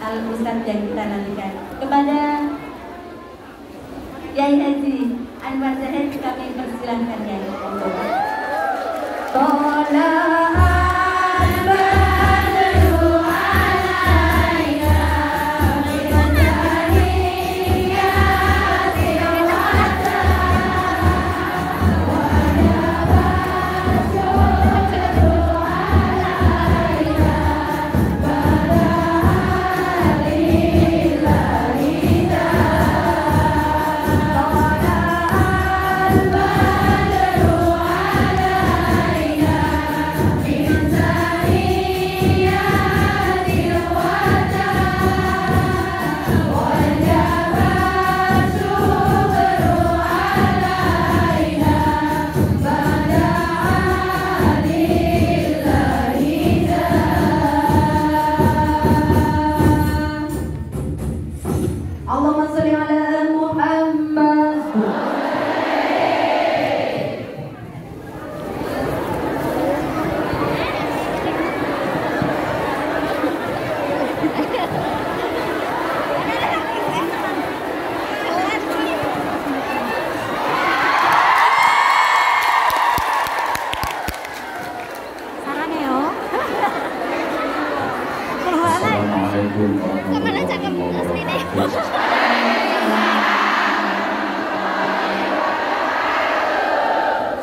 Al Ustadz yang kita nantikan. Kepada Yai Haji Anwar Zahid kami persilahkan ya.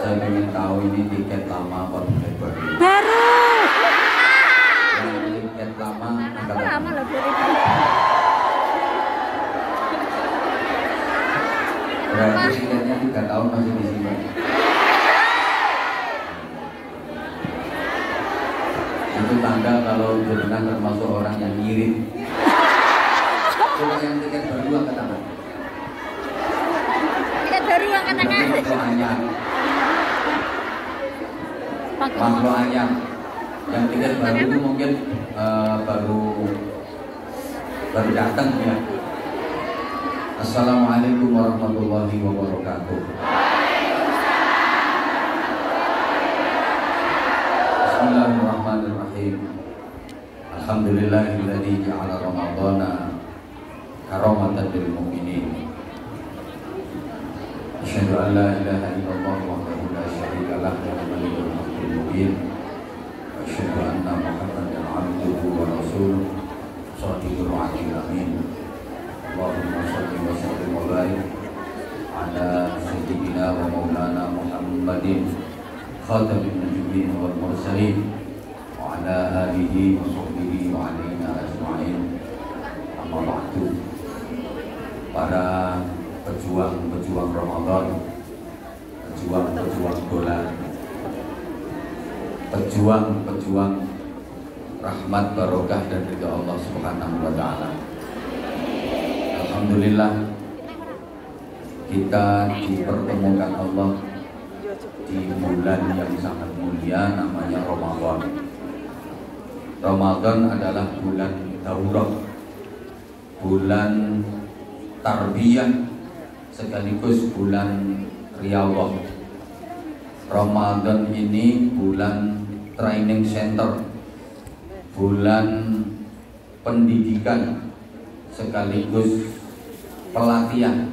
Saya ingin tahu ini tiket lama apa tiket baru? Baru. Yang tiket lama angkat Lama loh 2000. Berarti tiketnya 3 tahun masih disimpan. Itu tanda kalau jenengan termasuk orang yang ngirit. Coba yang tiket baru angkat tangan. Tiket baru angkat tangan. Makhluk anyar. Yang tiket baru itu mungkin baru datang ya. Assalamualaikum warahmatullahi wabarakatuh. Bismillahirrahmanirrahim. Alhamdulillahilladzi ja'ala ramadhana karamatan lil mu'minin. Asyhadu an la ilaha illallah wahdahu la syarika lah wa malikul mulkil mubin. Asyhadu anna Muhammadan abduhu wa rasuluh shadiqul wa'dil amin. Allahumma shalli wa sallim wa barik ala sayyidina wa maulana Muhammadin khatamin nabiyyin wal mursalin wa ala alihi wa sahbihi wa alaina ajma'in. Amma ba'du. Para pejuang-pejuang Ramadan, pejuang-pejuang dolar, pejuang-pejuang rahmat barokah dan ridha Allah Subhanahu wa taala. Alhamdulillah kita dipertemukan Allah di bulan yang sangat mulia namanya Ramadan. Ramadan adalah bulan daurah, bulan tarbiyah, sekaligus bulan riyadhah. Ramadan ini bulan training center, bulan pendidikan, sekaligus pelatihan.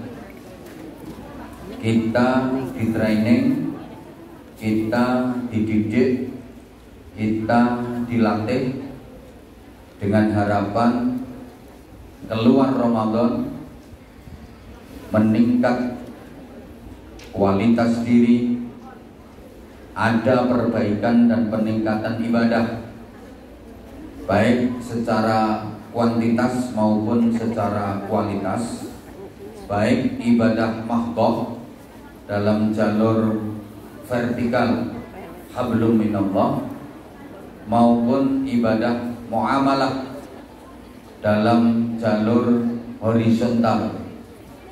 Kita di training, kita dididik, kita dilatih dengan harapan keluar Ramadan meningkat kualitas diri, ada perbaikan dan peningkatan ibadah, baik secara kuantitas maupun secara kualitas, baik ibadah mahdhah dalam jalur vertikal hablum minallah maupun ibadah muamalah dalam jalur horizontal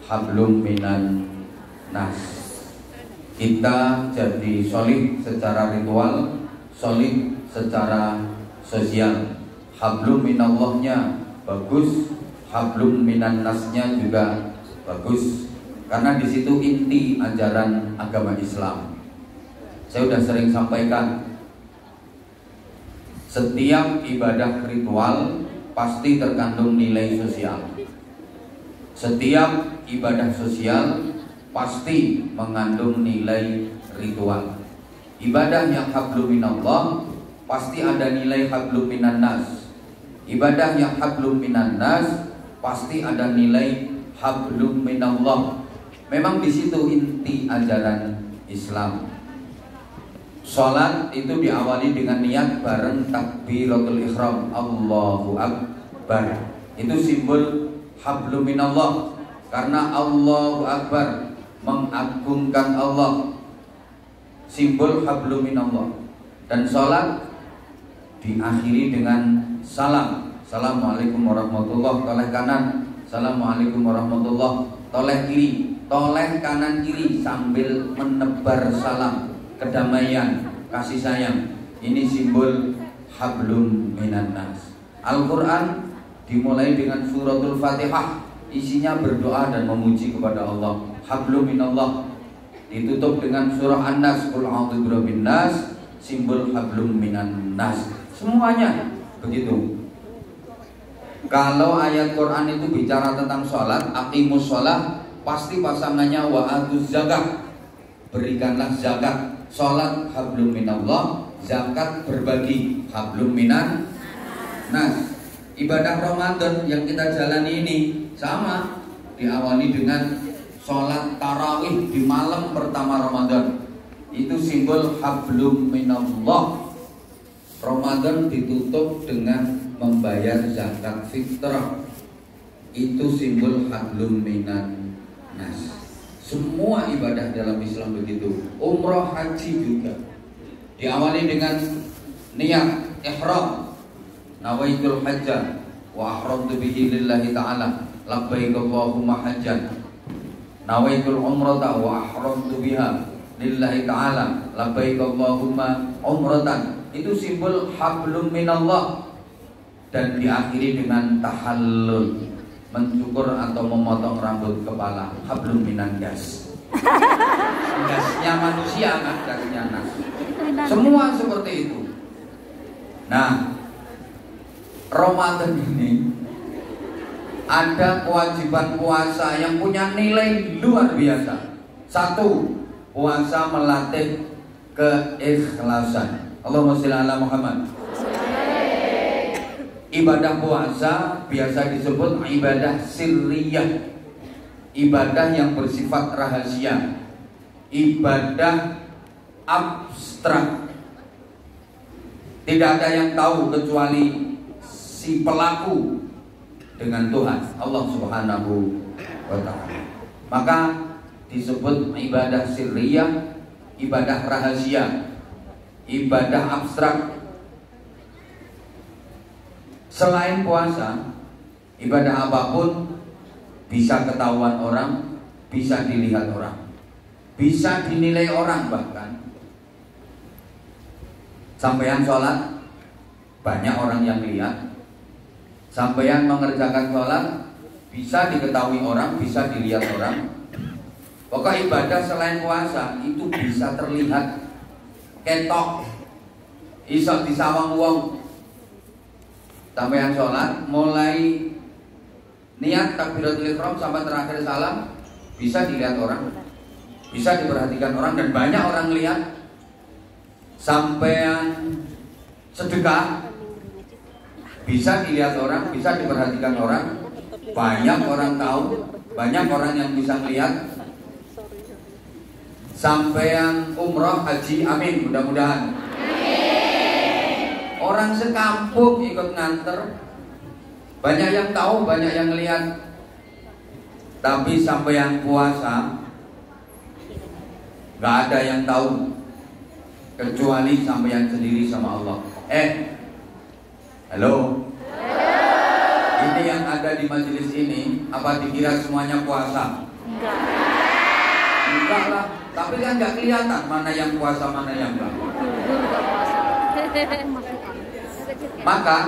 hablum minan nas. Kita jadi solid secara ritual, solid secara sosial. Hablum minallahnya bagus, hablum minan nasnya juga bagus, karena di situ inti ajaran agama Islam. Saya sudah sering sampaikan, setiap ibadah ritual pasti terkandung nilai sosial. Setiap ibadah sosial pasti mengandung nilai ritual. Ibadah yang hablum minallah pasti ada nilai hablum minan nas. Ibadah yang hablum minan nas pasti ada nilai hablum minallah. Memang di situ inti ajaran Islam. Salat itu diawali dengan niat bareng takbiratul ihram, Allahu Akbar. Itu simbol hablum minallah, karena Allahu Akbar mengagungkan Allah, simbol hablum minallah. Dan salat diakhiri dengan salam, assalamualaikum warahmatullahi, toleh kanan, assalamualaikum warahmatullahi, toleh kiri, toleh kanan kiri sambil menebar salam, kedamaian, kasih sayang. Ini simbol hablum minan nas. Al-Quran dimulai dengan suratul Fatihah, isinya berdoa dan memuji kepada Allah. Hablum minallah. Ditutup dengan surah An-Nas, qul a'udzu birabbin nas, simbol hablum minan nas. Semuanya begitu. Kalau ayat Quran itu bicara tentang sholat, aqimus sholat, pasti pasangannya wa atuz zakah, berikanlah zakat. Sholat hablum minallah, zakat berbagi hablum minan nas. Ibadah Ramadan yang kita jalani ini sama, diawali dengan sholat tarawih di malam pertama Ramadan. Itu simbol hablum minallah. Ramadan ditutup dengan membayar zakat fitrah. Itu simbol hablum minan nas. Semua ibadah dalam Islam begitu. Umrah, haji juga diawali dengan niat ihram, nawaitul hajjah wa ahramtu bihi lillahi ta'ala, labbaik Allahumma hajjan. Nawaitul umrata wa ahramtu biha lillahi ta'ala, labbaik Allahumma umratan. Itu simbol hablum minallah. Dan diakhiri dengan tahallul, mencukur atau memotong rambut kepala, hablum minan gas. Gasnya manusia kan, gasnya nas. Semua seperti itu. Nah, Ramadan ini ada kewajiban puasa yang punya nilai luar biasa. Satu, puasa melatih keikhlasan. Allahumma sholli ala Muhammad. Ibadah puasa biasa disebut ibadah sirriyah, ibadah yang bersifat rahasia, ibadah abstrak. Tidak ada yang tahu kecuali si pelaku dengan Tuhan Allah Subhanahu wa ta'ala. Maka disebut ibadah sirriyah, ibadah rahasia, ibadah abstrak. Selain puasa, ibadah apapun bisa ketahuan orang, bisa dilihat orang, bisa dinilai orang. Bahkan sampeyan sholat, banyak orang yang lihat. Sampeyan mengerjakan sholat, bisa diketahui orang, bisa dilihat orang. Pokok ibadah selain puasa itu bisa terlihat, ketok, iso disawang wong. Sampeyan sholat, mulai niat takbiratul ihram sampai terakhir salam, bisa dilihat orang, bisa diperhatikan orang, dan banyak orang lihat. Sampeyan sedekah, bisa dilihat orang, bisa diperhatikan orang, banyak orang tahu, banyak orang yang bisa melihat. Sampeyan umroh, haji, amin, mudah-mudahan. Orang sekampung ikut nganter, banyak yang tahu, banyak yang lihat. Tapi sampeyan puasa, gak ada yang tahu kecuali sampeyan sendiri sama Allah. Halo. Ini yang ada di majelis ini, apa dikira semuanya puasa? Enggak lah. Tapi kan nggak kelihatan mana yang puasa, mana yang enggak. Maka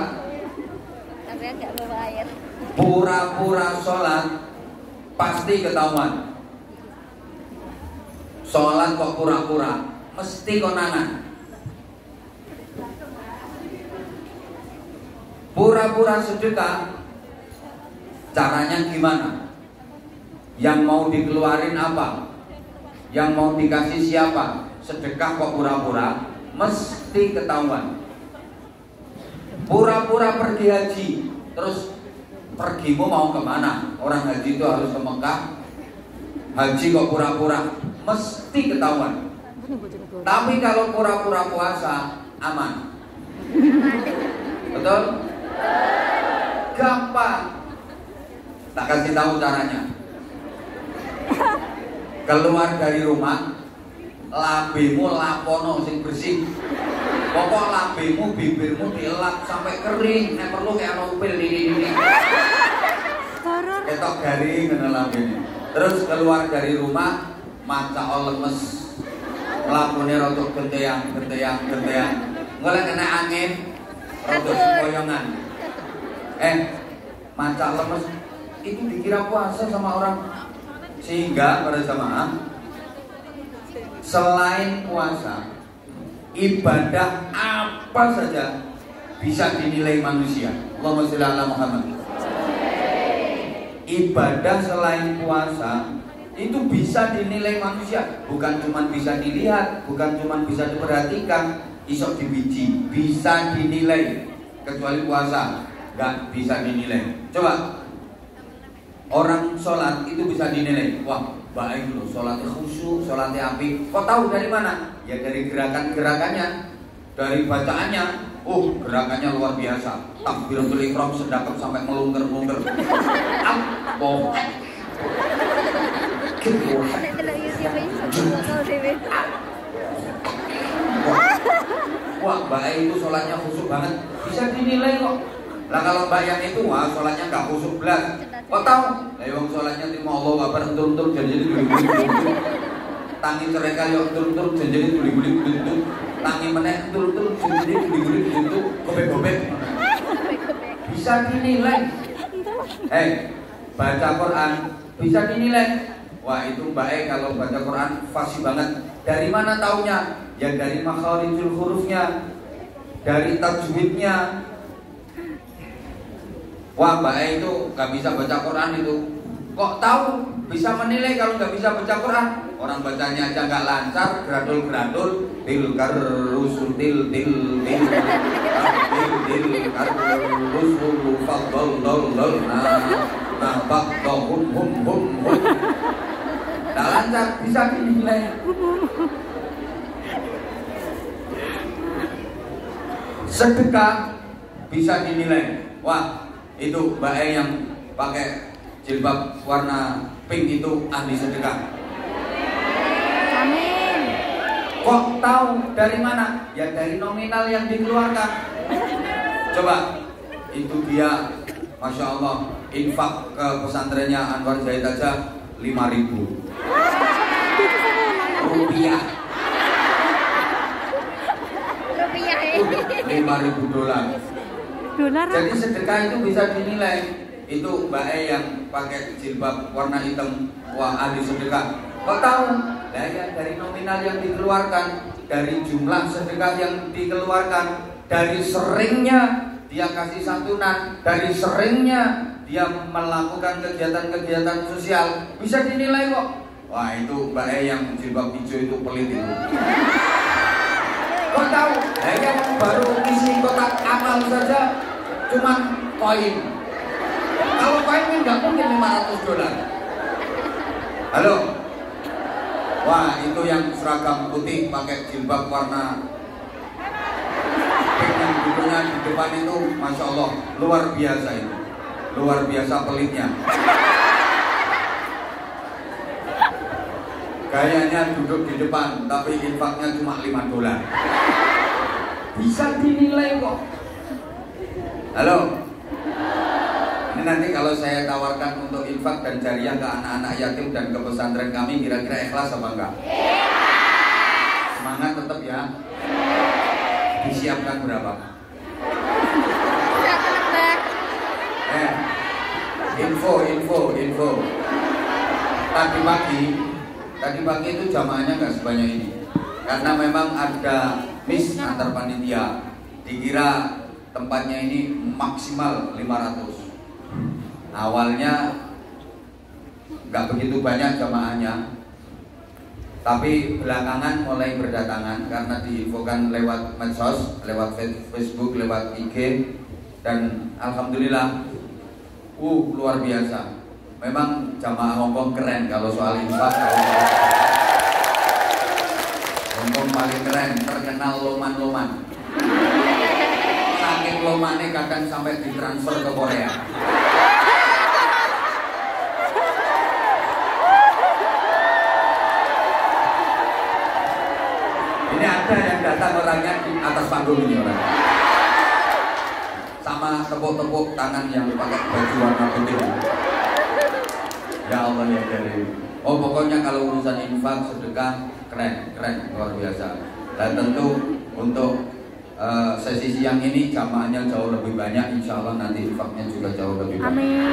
pura-pura sholat pasti ketahuan. Sholat kok pura-pura, mesti konangan. Pura-pura sedekah, caranya gimana? Yang mau dikeluarin apa? Yang mau dikasih siapa? Sedekah kok pura-pura? Mesti ketahuan. Pura-pura pergi haji, terus pergimu mau kemana? Orang haji itu harus ke Mekah. Haji kok pura-pura? Mesti ketahuan. Tapi kalau pura-pura puasa, aman. Betul? Gampang. Tak kasih tahu caranya. Keluar dari rumah, labemu lapono sing bersih. Pokok labemu, bibirmu dilap sampai kering. Nek perlu kayak ana upil ini. Ketok garing ngene labene. Terus keluar dari rumah, maca lemes. Labune rodok genteyang. Golek kena angin, rodok sempoyongan. Maca lemes itu dikira puasa sama orang. Sehingga para jamaah, selain puasa, ibadah apa saja bisa dinilai manusia. Allahumma sholli ala Muhammad. Ibadah selain puasa itu bisa dinilai manusia. Bukan cuma bisa dilihat, bukan cuma bisa diperhatikan, isok dibiji, bisa dinilai. Kecuali puasa nggak bisa dinilai. Coba orang sholat itu bisa dinilai. Wah, baik loh, sholatnya khusyuk, sholatnya apik. Kok tahu dari mana? Ya dari gerakannya, dari bacaannya. Oh, gerakannya luar biasa. Takbiratul ihram sedekap sampai melungker-melungker. Boh. Wah, baik itu sholatnya khusyuk banget. Bisa dinilai kok. Lah kalau mbak yang itu, wah sholatnya nggak khusyuk belas. Kok tahu? Lah yang sholatnya terima Allah kabar entur-entur jadi duli-duli. Tangi cereka yo entur-entur jadi duli-duli. Tangi meneh entur-entur jadi duli-duli itu gobek-gobek. Bisa dinilai. Baca Quran bisa dinilai. Wah itu Mbak kalau baca Quran fasih banget. Dari mana taunya? Ya dari makharijul hurufnya, dari tajwidnya. Wah Mbak itu gak bisa baca Quran itu. Kok tahu? Bisa menilai kalau gak bisa baca Quran. Orang bacanya aja gak lancar, gradul-gradul. Til karusul til karusul fadol dol nampak hum. Gak lancar, bisa dinilai. Sedekah bisa dinilai. Wah itu Mbak yang pakai jilbab warna pink itu ahli sedekah. Amin. Kok tahu dari mana? Ya dari nominal yang dikeluarkan. Coba itu dia, Masya Allah, infak ke pesantrennya Anwar Zaid aja 5.000 rupiah. 5.000 dolar. Jadi sedekah itu bisa dinilai. Itu Mbak yang pakai jilbab warna hitam, wah ahli sedekah. Kok tahu? Nah, ya, dari nominal yang dikeluarkan, dari jumlah sedekah yang dikeluarkan, dari seringnya dia kasih santunan, dari seringnya dia melakukan kegiatan-kegiatan sosial, bisa dinilai kok. Wah itu Mbak yang jilbab hijau itu pelit itu. Kok tahu? Nah, yang baru isi kotak amal saja cuma koin. Kalau koin kan nggak mungkin 500 dolar. Halo? Wah itu yang seragam putih pakai jilbab warna pink yang bukunya di depan itu, Masya Allah, luar biasa itu. Luar biasa pelitnya. Gayanya duduk di depan, tapi infaknya cuma 5 dolar. Bisa dinilai kok. Halo? Ini nanti kalau saya tawarkan untuk infak dan jariah ke anak-anak yatim dan ke pesantren kami, kira-kira ikhlas apa enggak? Semangat tetap ya. Disiapkan berapa? Info. Tadi pagi itu jamaahnya nggak sebanyak ini, karena memang ada miss antar panitia. Dikira tempatnya ini maksimal 500. Awalnya nggak begitu banyak jamaahnya, tapi belakangan mulai berdatangan karena diinfokan lewat medsos, lewat Facebook, lewat IG, dan alhamdulillah, luar biasa. Memang jamaah Hongkong keren kalau soal infak. Hongkong paling keren, terkenal loman-loman. Saking lomannya kadang sampai ditransfer ke Korea. Ini ada yang datang orangnya di atas panggung ini orang. Sama tepuk-tepuk tangan yang pakai baju warna putih. Ya Allah ya Karim. Oh pokoknya kalau urusan infak, sedekah keren, luar biasa. Dan tentu untuk sesi siang ini jamaahnya jauh lebih banyak. Insya Allah nanti infaknya juga jauh lebih banyak. Amin.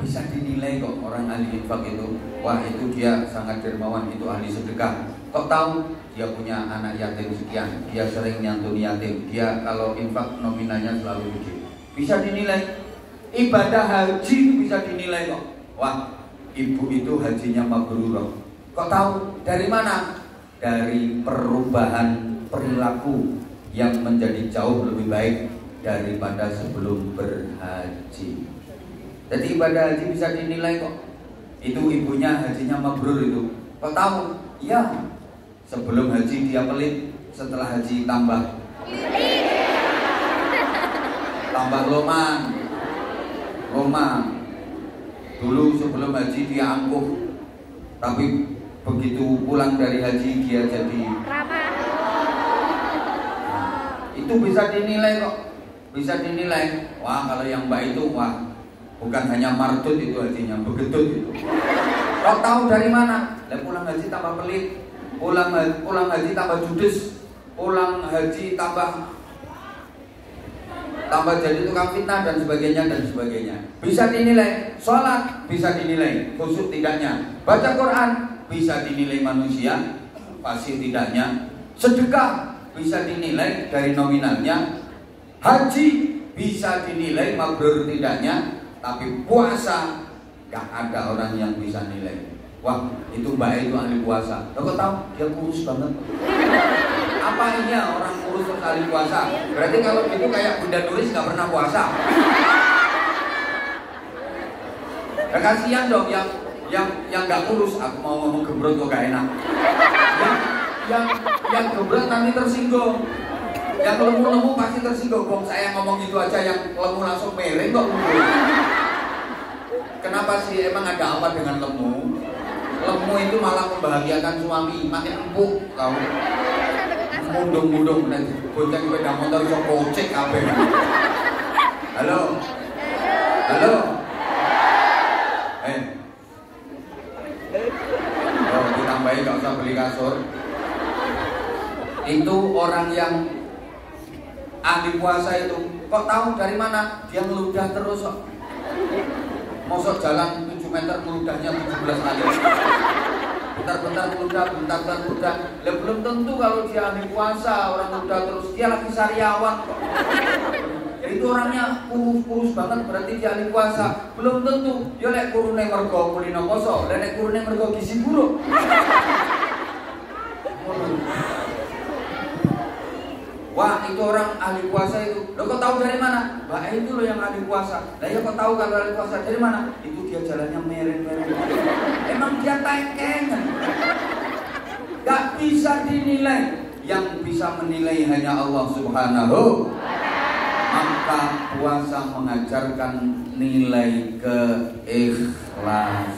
Bisa dinilai kok orang ahli infak itu. Wah itu dia sangat dermawan, itu ahli sedekah. Kok tahu dia punya anak yatim sekian, dia sering nyantuni yatim, dia kalau infak nominalnya selalu gede. Bisa dinilai. Ibadah haji itu bisa dinilai kok. Wah, ibu itu hajinya mabrur. Kok tahu? Dari mana? Dari perubahan perilaku yang menjadi jauh lebih baik daripada sebelum berhaji. Jadi ibadah haji bisa dinilai kok. Itu ibunya hajinya mabrur itu. Kok tahu? Ya, sebelum haji dia pelit, setelah haji tambah loman. Dulu sebelum haji dia angkuh, tapi begitu pulang dari haji dia jadi ramah. Itu bisa dinilai kok, bisa dinilai. Wah kalau yang mbak itu wah bukan hanya mardut itu hajinya, begetut itu. Kok tahu dari mana? Lah pulang haji tambah pelit, pulang haji tambah judes, pulang haji tambah jadi tukang fitnah dan sebagainya. Bisa dinilai. Sholat bisa dinilai, khusyuk tidaknya. Baca Quran bisa dinilai manusia, pasti tidaknya. Sedekah bisa dinilai dari nominalnya. Haji bisa dinilai mabrur tidaknya. Tapi puasa gak ada orang yang bisa nilai. Wah itu mbak itu ahli puasa. Lo kok tahu? Dia kurus banget. Apa ini ya orang kurus terus ahli puasa? Berarti kalau itu kayak Bunda Nuris gak pernah puasa. Ya kasihan dong yang gak kurus. Aku mau ngomong gebrot kok gak enak. Yang gebrot nanti tersinggung. Yang lemu-lemu pasti tersinggung. Bong saya ngomong gitu aja yang lemu langsung mereng kok. Kenapa sih emang ada apa dengan lemu? Lemu itu malah membahagiakan suami, makin empuk tahu. Mundung-mundung nanti bocah sepeda motor iso kocek kabeh. Halo. Oh, ditambahin gak usah beli kasur. Itu orang yang ahli puasa itu. Kok tahu dari mana? Dia ngeludah terus kok. Mosok jalan 7 meter meludahnya 17 kali. Bentar-bentar meludah, bentar-bentar meludah. Lah belum tentu kalau dia ahli puasa orang meludah terus. Dia lagi sariawan kok. Itu orangnya kurus banget berarti dia ahli puasa. Belum tentu. Ya lek kurune mergo kulino poso, lek kurune mergo gizi buruk. Wah itu orang ahli puasa itu. Lo kok tahu dari mana? Mbak itu lo yang ahli puasa. Lah ya kok tahu kalau ahli puasa dari mana? Itu dia jalannya mereng-mereng. Emang dia tengkengan. Gak bisa dinilai. Yang bisa menilai hanya Allah Subhanahu. Maka puasa mengajarkan nilai keikhlasan.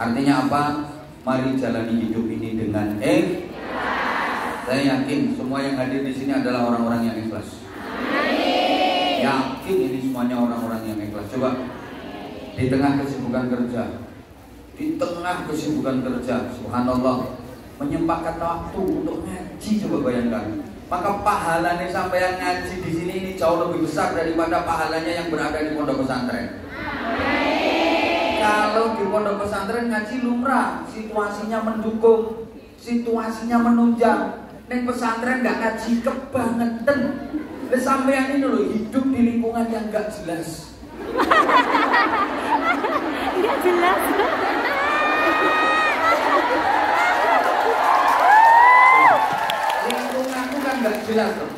Artinya apa? Mari jalani hidup ini dengan Saya yakin semua yang hadir di sini adalah orang-orang yang ikhlas. Yakin ini semuanya orang-orang yang ikhlas. Coba di tengah kesibukan kerja, subhanallah, menyempatkan waktu untuk ngaji, coba bayangkan. Maka pahalanya sampai yang ngaji di sini ini jauh lebih besar daripada pahalanya yang berada di pondok pesantren. Kalau di pondok pesantren ngaji lumrah, situasinya mendukung, situasinya menunjang. Neng pesantren gak ngaji kebangetan. Sampean ini loh hidup di lingkungan yang nggak jelas. Nggak jelas. Lingkunganku kan nggak jelas loh.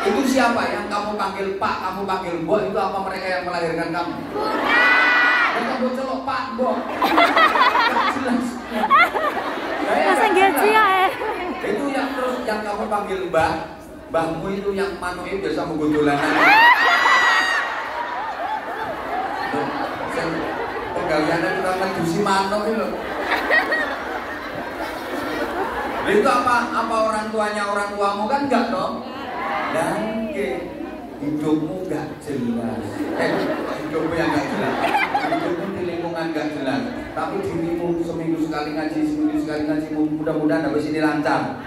Itu siapa yang kamu panggil Pak, kamu panggil Mbok, itu apa mereka yang melahirkan kamu? Bukan. Kamu celok Pak, Mbok. Nggak jelas. Masa gaji ya? Itu yang terus yang kamu panggil Mbah, Mbahmu itu yang manuke biasa menggondolanan. Pegawaiannya kita ngedusi manuk itu loh. Itu apa orang tuanya orang tuamu kan enggak dong? Dan hidupmu enggak jelas. Hidupmu yang enggak jelas. Hidupmu di lingkungan enggak jelas. Tapi dirimu seminggu sekali ngaji, mudah-mudahan habis ini lancar.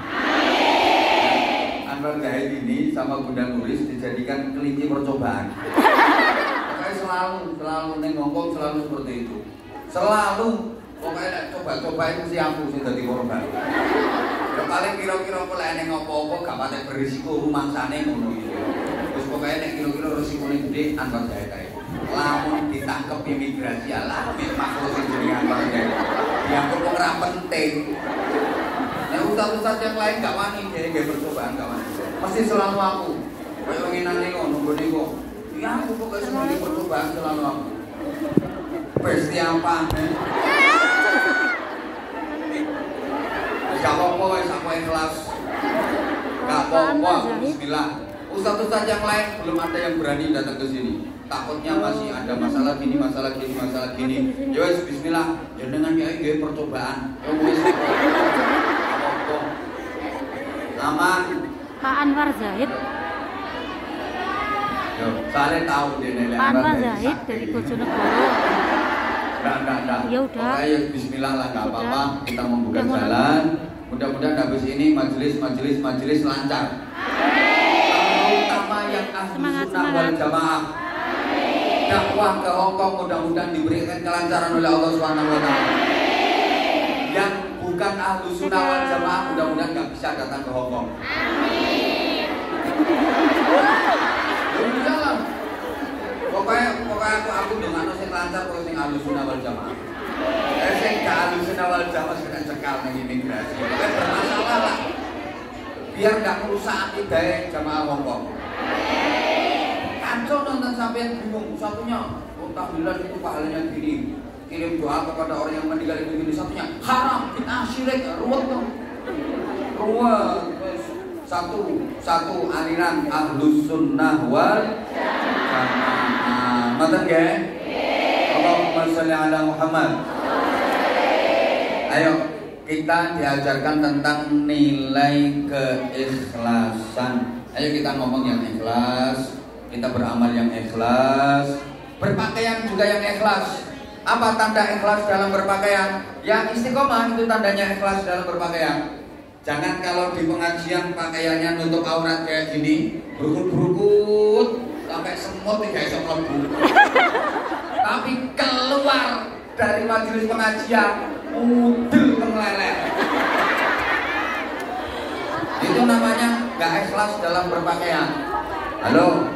Anwar Zahid ini sama Bunda Nuris dijadikan kelinci percobaan. Selalu neng ngomong selalu seperti itu. Selalu pokoknya coba-cobain mesti aku sih jadi korban. Ya paling kira-kira kalau neng ngopo-ngopo gak patah berisiko rumangsane ngono gitu. Terus pokoknya neng kira-kira resikonya gede Anwar Zahid ae. Lamun ditangkep imigrasi lah makhluk sing jenenge Anwar Zahid. Dianggap ora penting. Nah ustaz-ustaz yang lain gak wani dia percobaan gak wani. Pasti selalu aku. Kayak wenginane kok nunggu niku. Ya aku pokoknya semua percobaan selalu aku. Pasti apa? Gak apa-apa wes aku ikhlas. Gak apa-apa. Bismillah. Ustaz-ustaz yang lain belum ada yang berani datang ke sini. Takutnya masih ada masalah gini, masalah gini, masalah gini. Ya wes bismillah. Ya dengan ya iki percobaan. Ya wes. Apa-apa. Aman. Pak Anwar Zahid. Soalnya tahu dia nilai Pak Anwar Zahid dari Bojonegoro. Enggak. Ya udah. Pokoknya bismillah lah enggak apa-apa. Kita membuka jalan. Mudah-mudahan habis ini majelis lancar. Terutama yang ahli sunnah wal jamaah. Dakwah ke Hongkong mudah-mudahan diberikan kelancaran oleh Allah Subhanahu wa taala. Yang bukan ahli sunnah wal jamaah mudah-mudahan enggak bisa datang ke Hongkong. Amin. Jalan. Pokoknya aku dengan sing lancar kok sing ahli sunnah wal jamaah. Sing gak ahli sunnah wal jamaah sing cekal nang imigrasi. Pokoknya bermasalah lah. Biar gak merusak akidah jamaah Hongkong. Kacau nonton sampean bingung satunya. Oh tahlilan itu pahalanya gini. Kirim doa kepada orang yang meninggal itu gini. Satunya haram, bid'ah, syirik, ruwet dong. Ruwet. Satu aliran ahlus sunnah wal jamaah. Mata nggih? Allahumma sholli ala Muhammad. Ayo kita diajarkan tentang nilai keikhlasan. Ayo kita ngomong yang ikhlas, kita beramal yang ikhlas, berpakaian juga yang ikhlas. Apa tanda ikhlas dalam berpakaian? Yang istiqomah itu tandanya ikhlas dalam berpakaian. Jangan kalau di pengajian pakaiannya nutup aurat kayak gini, berukut-berukut sampai semut tidak bisa mlebu. Tapi keluar dari majelis pengajian udel kemeleler. Itu namanya gak ikhlas dalam berpakaian. Halo?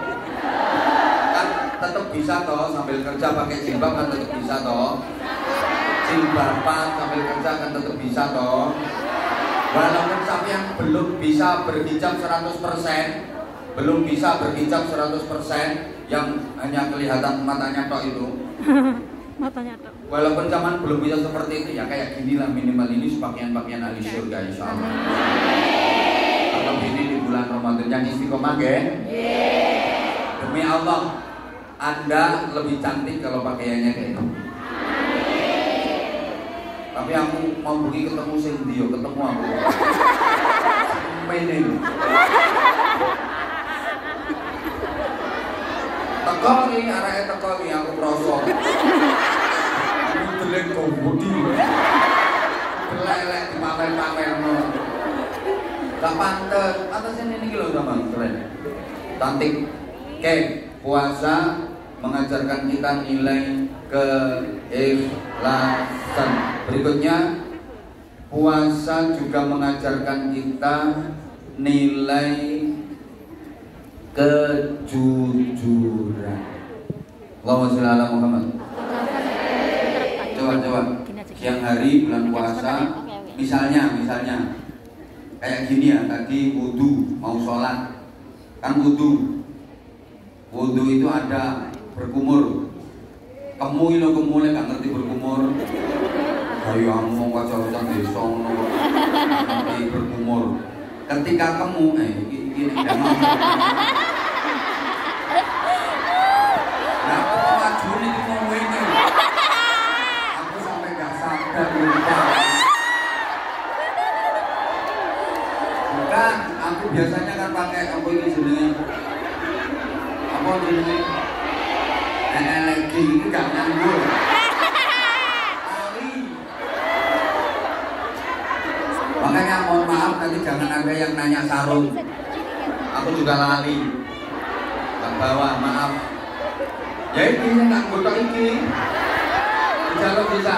Kan tetap bisa toh sambil kerja pakai jilbab kan tetap bisa toh. Jilbaban sambil kerja kan tetap bisa toh. Walaupun sampean belum bisa berhijab 100%, belum bisa berhijab 100%, yang hanya kelihatan matanya tok itu. Matanya tok. Walaupun zaman belum bisa seperti itu ya kayak gini lah minimal ini pakaian-pakaian ahli surga insyaallah. Kalau ini di bulan Ramadan yang istiqomah ya. Demi Allah, Anda lebih cantik kalau pakaiannya kayak itu. Tapi aku mau pergi ketemu Sindio, ketemu aku. Mainin. Teko nih, arahnya teko nih aku prosok. Aku jelek kok budi. Belek-belek dipamer-pamer no. Gak pantes, atasnya ini loh sama keren. Cantik. Oke, puasa mengajarkan kita nilai keikhlasan. Berikutnya, puasa juga mengajarkan kita nilai kejujuran. Allahumma sholli ala Muhammad. Coba siang hari bulan puasa, misalnya kayak gini ya, tadi wudu mau sholat kan wudu itu ada berkumur, kamu ilo kemule gak ngerti berkumur, ayo kamu wajah-wajah desa ngerti berkumur, ketika kamu gini nah aku maju nih ngomong ini, aku sampai gak sadar lupa. Bukan, aku biasanya kan pakai apa ini jenenge? Apa jenenge? Lagi ini gak nyambung. Lali. Makanya mohon maaf nanti jangan ada yang nanya sarung. Aku juga lali. Gak bawa, maaf. Ya ini yang tak gotok ini. Bisa bisa.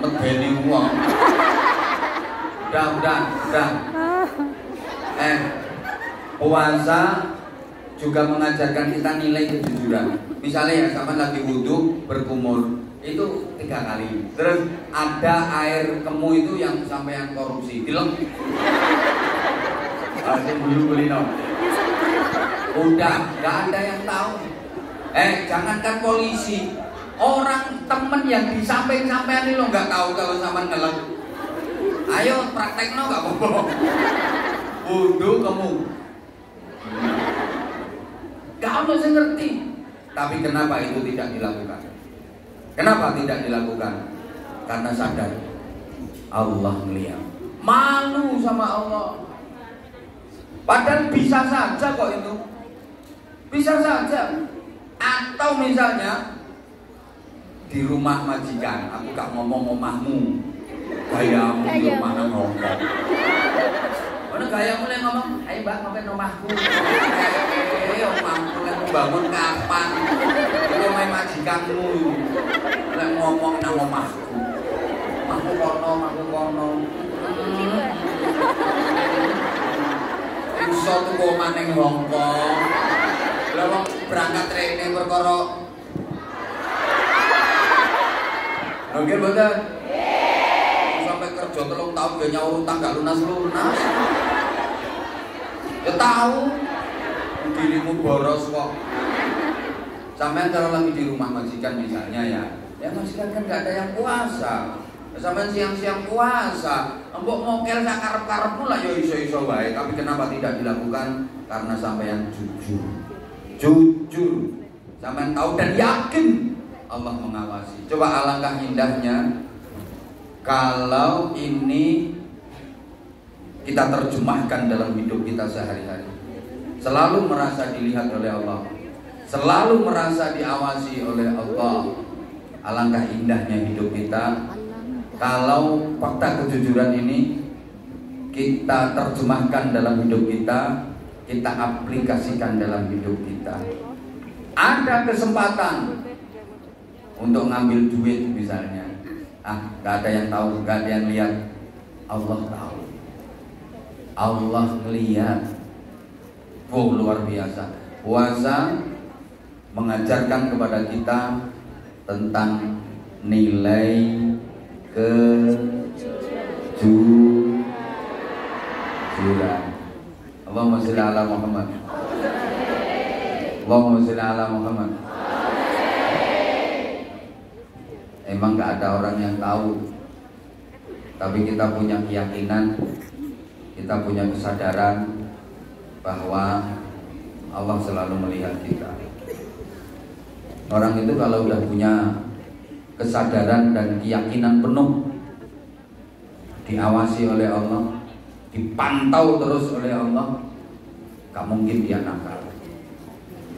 Medeni uang. Udah. Puasa juga mengajarkan kita nilai kejujuran. Misalnya ya, sama lagi wudhu berkumur itu 3 kali. Terus ada air kemu itu yang sampai yang korupsi, dilem. Udah, nggak ada yang tahu. Jangankan polisi, orang temen yang di samping-sampingan ini lo nggak tahu kalau sama ngelem. Ayo praktek no gak apa-apa. Wudhu kamu gak ada yang ngerti. Tapi kenapa itu tidak dilakukan? Kenapa tidak dilakukan? Karena sadar Allah melihat, malu sama Allah. Padahal bisa saja kok itu, bisa saja. Atau misalnya di rumah majikan, aku gak ngomong omahmu, gayamu di rumah ngomong. Mana gayamu yang ngomong, ayo mbak ngomongin omahku. Omahku yang bangun kapan? Itu main majikanmu. Yang ngomong nang omahku. Omahku kono. Iso tuh omah ning Hongkong. Lah berangkat training perkara. Oke betul. Sampai kerja 3 tahun gak nyaur utang gak lunas-lunas. Ya tahu dirimu boros kok. Sampai kalau lagi di rumah majikan misalnya ya majikan kan gak ada yang puasa. Sampai siang-siang puasa, empuk mokel sak karep-karepmu lah ya iso-iso wae. Tapi kenapa tidak dilakukan? Karena sampean jujur, sampean tahu dan yakin Allah mengawasi. Coba alangkah indahnya kalau ini kita terjemahkan dalam hidup kita sehari-hari. Selalu merasa dilihat oleh Allah, selalu merasa diawasi oleh Allah. Alangkah indahnya hidup kita kalau fakta kejujuran ini kita terjemahkan dalam hidup kita, kita aplikasikan dalam hidup kita. Ada kesempatan untuk ngambil duit misalnya, gak ada yang tahu, gak ada yang lihat. Allah tahu, Allah melihat. Wow, luar biasa. Puasa mengajarkan kepada kita tentang nilai kejujuran. Allahumma sholli ala Muhammad. Allahumma sholli ala Muhammad. Emang gak ada orang yang tahu, tapi kita punya keyakinan, kita punya kesadaran bahwa Allah selalu melihat kita. Orang itu kalau udah punya kesadaran dan keyakinan penuh, diawasi oleh Allah, dipantau terus oleh Allah, gak mungkin dia nakal,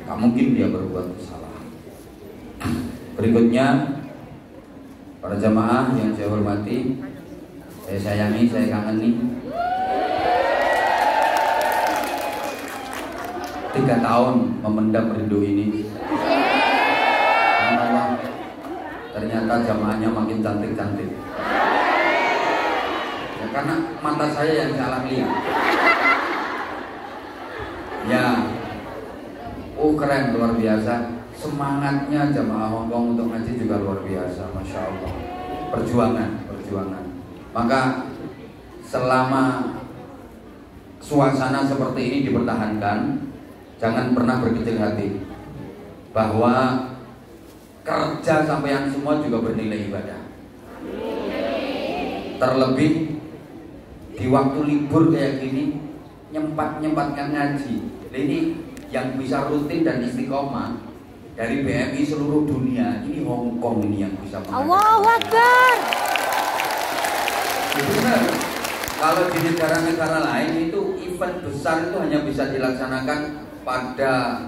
gak mungkin dia berbuat kesalahan. Berikutnya, para jamaah yang saya hormati, saya sayangi, saya kangeni, 3 tahun memendam rindu ini. Allah, ternyata jamaahnya makin cantik-cantik. Ya, karena mata saya yang salah lihat. Ya, keren, luar biasa. Semangatnya jamaah Hongkong untuk ngaji juga luar biasa, masya Allah. Perjuangan. Maka selama suasana seperti ini dipertahankan, jangan pernah berkecil hati bahwa kerja sampean semua juga bernilai ibadah. Terlebih di waktu libur kayak gini, nyempatkan ngaji. Ini yang bisa rutin dan istiqomah dari BMI seluruh dunia, ini Hongkong ini yang bisa mengadakan. Allahu Akbar. Benar. Kalau di negara-negara lain itu event besar itu hanya bisa dilaksanakan pada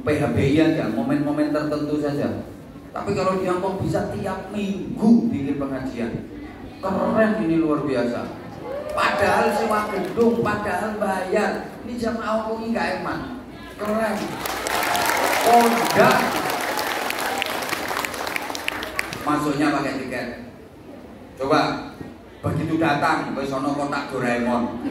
PHBI aja, momen-momen tertentu saja. Tapi kalau di Hongkong bisa tiap minggu bikin pengajian. Keren, ini luar biasa. Padahal sewa gedung, padahal bayar. Ini jamaah Hongkong ini gak eman. Keren. Honda masuknya pakai tiket. Coba begitu datang ke sono kotak Doraemon.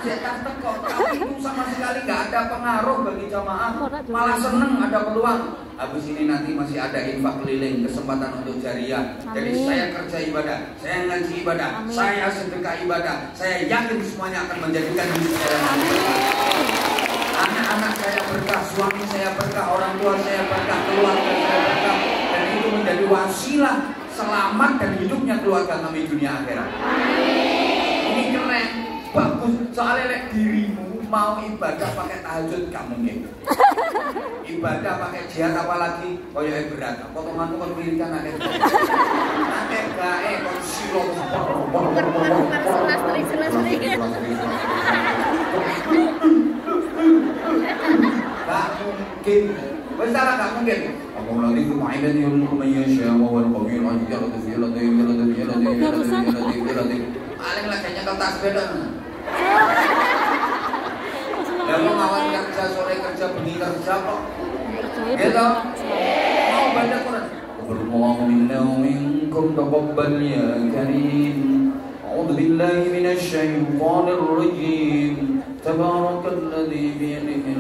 Saya kok tapi itu sama sekali nggak ada pengaruh bagi jamaah, malah seneng ada peluang. Habis ini nanti masih ada infak keliling, kesempatan untuk jariah. Jadi saya kerja ibadah, saya ngaji ibadah, saya sedekah ibadah. Saya yakin semuanya akan menjadikan hidup saya berkah. Anak-anak saya berkah, suami saya berkah, orang tua saya berkah, keluarga saya berkah, dan itu menjadi wasilah selamat dan hidupnya keluarga kami dunia akhirat. Ini keren, bagus. Soalnya dirimu mau ibadah pakai tahajud gak mungkin. Ibadah pakai jihad apalagi koyo berat. Potonganmu kon wiridan akeh. Akeh gae kon silo. Gak mungkin. Wes salah gak mungkin. Aku lagi kemainan yang lumayan syawah wal qawiyul ajiyah paling lah kayaknya kertas beda. Lalu ngawal kerja, sore kerja, bengi kerja kok. Gitu. Mau baca Quran. Bermohon minna minkum taqabbal ya karim. A'udzu billahi minasy syaithanir rajim. Tabarakalladzi bi yadihi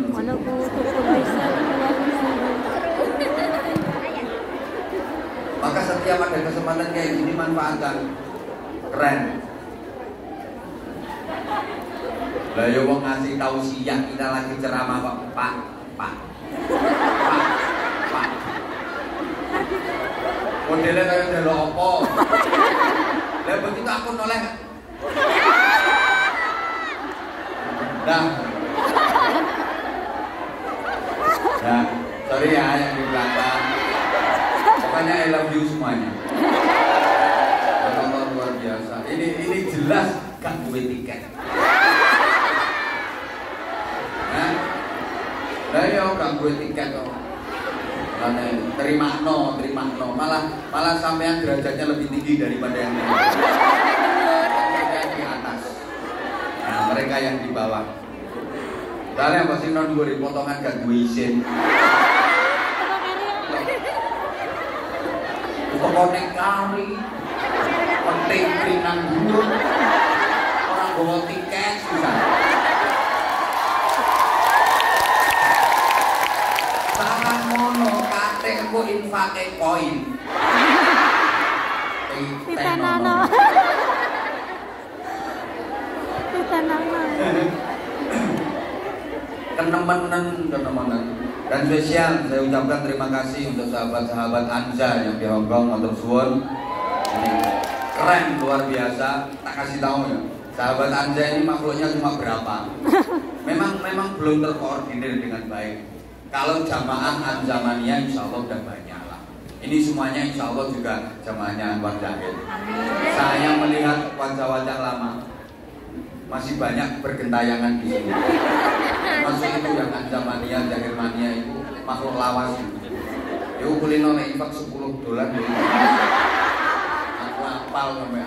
Maka setiap ada kesempatan kayak gini manfaatkan. Keren. Lah yo wong ngasih tausiah kita lagi ceramah kok, Pak. Modelnya kayak delok apa? Lah begitu aku noleh. Nah, sorry ya yang di belakang. Pokoknya I love you semuanya. Allah luar biasa. Ini jelas gak duwe tiket. Lah yo gak duwe tiket kok. Terima no. Malah sampean derajatnya lebih tinggi daripada yang lain. Mereka yang di atas. Nah, mereka yang di bawah. Kalian pasti non gue potongan gak gue isin. Konek kari, penting keringan dulu, orang bawa tiket susah. Sama mono kate ku infake koin. Titanano. Kenemenan. Dan spesial saya ucapkan terima kasih untuk sahabat-sahabat Anza yang di Hongkong, matur suwun. Ini keren, luar biasa. Tak kasih tahu ya, sahabat Anza ini makhluknya cuma berapa? Memang belum terkoordinir dengan baik. Kalau jamaah Anzamania insya Allah udah banyak lah. Ini semuanya insya Allah juga jamaahnya Anwar Zahid. Saya melihat wajah-wajah lama masih banyak bergentayangan di sini. Masuk itu yang Anzamania, Zahirmania itu makhluk lawas. Yo kulino nek infak $10 ya. Aku hafal sampai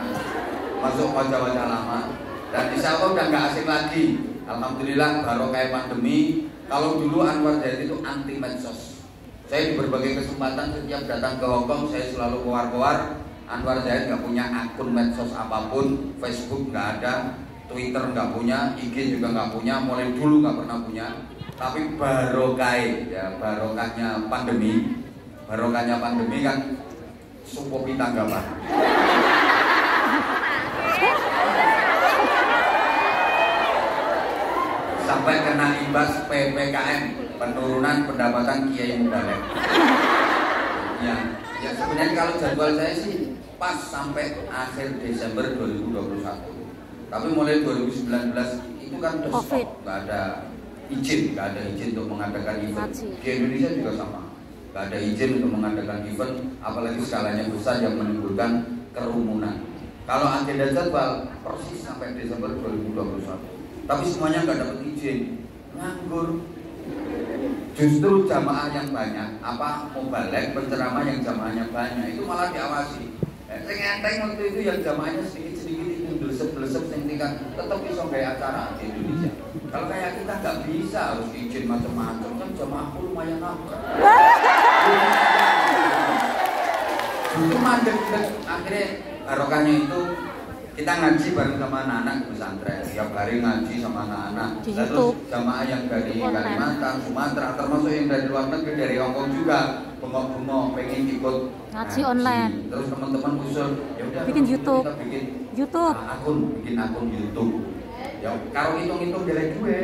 masuk wajah-wajah lama. Dan insya Allah udah nggak asing lagi. Alhamdulillah barokah pandemi. Kalau dulu Anwar Zahid itu anti medsos. Saya di berbagai kesempatan setiap datang ke Hongkong saya selalu keluar-keluar. Anwar Zahid nggak punya akun medsos apapun, Facebook nggak ada. Twitter nggak punya, IG juga nggak punya, mulai dulu nggak pernah punya. Tapi barokah ya, barokahnya pandemi kan supopi tanggapan. Sampai kena imbas PPKM, penurunan pendapatan Kiai Mudalek. Ya sebenarnya kalau jadwal saya sih pas sampai akhir Desember 2021. Tapi mulai 2019 itu kan udah stop, nggak ada izin untuk mengadakan event. Di Indonesia juga sama, nggak ada izin untuk mengadakan event, apalagi skalanya besar yang menimbulkan kerumunan. Kalau agenda jadwal persis sampai Desember 2021, tapi semuanya nggak dapat izin, nganggur. Justru jamaah yang banyak, mubalek penceramah yang jamaahnya banyak itu malah diawasi. Sing enteng waktu itu yang jamaahnya sedikit-sedikit itu blesep-blesep sing tingkat tetap bisa kayak acara di Indonesia. Kalau kayak kita nggak bisa, harus izin macam-macam kan jamaahku lumayan nabrak. Justru mandek, akhirnya barokahnya itu kita ngaji bareng sama anak-anak di pesantren, tiap hari ngaji sama anak-anak. Terus jamaah yang dari Kalimantan, Sumatera, termasuk yang dari luar negeri, dari Hongkong juga, bengok-bengok pengen ikut ngaji online. Terus teman-teman usul, ya udah bikin YouTube, kita bikin akun YouTube. Ya kalau hitung-hitung dari gue,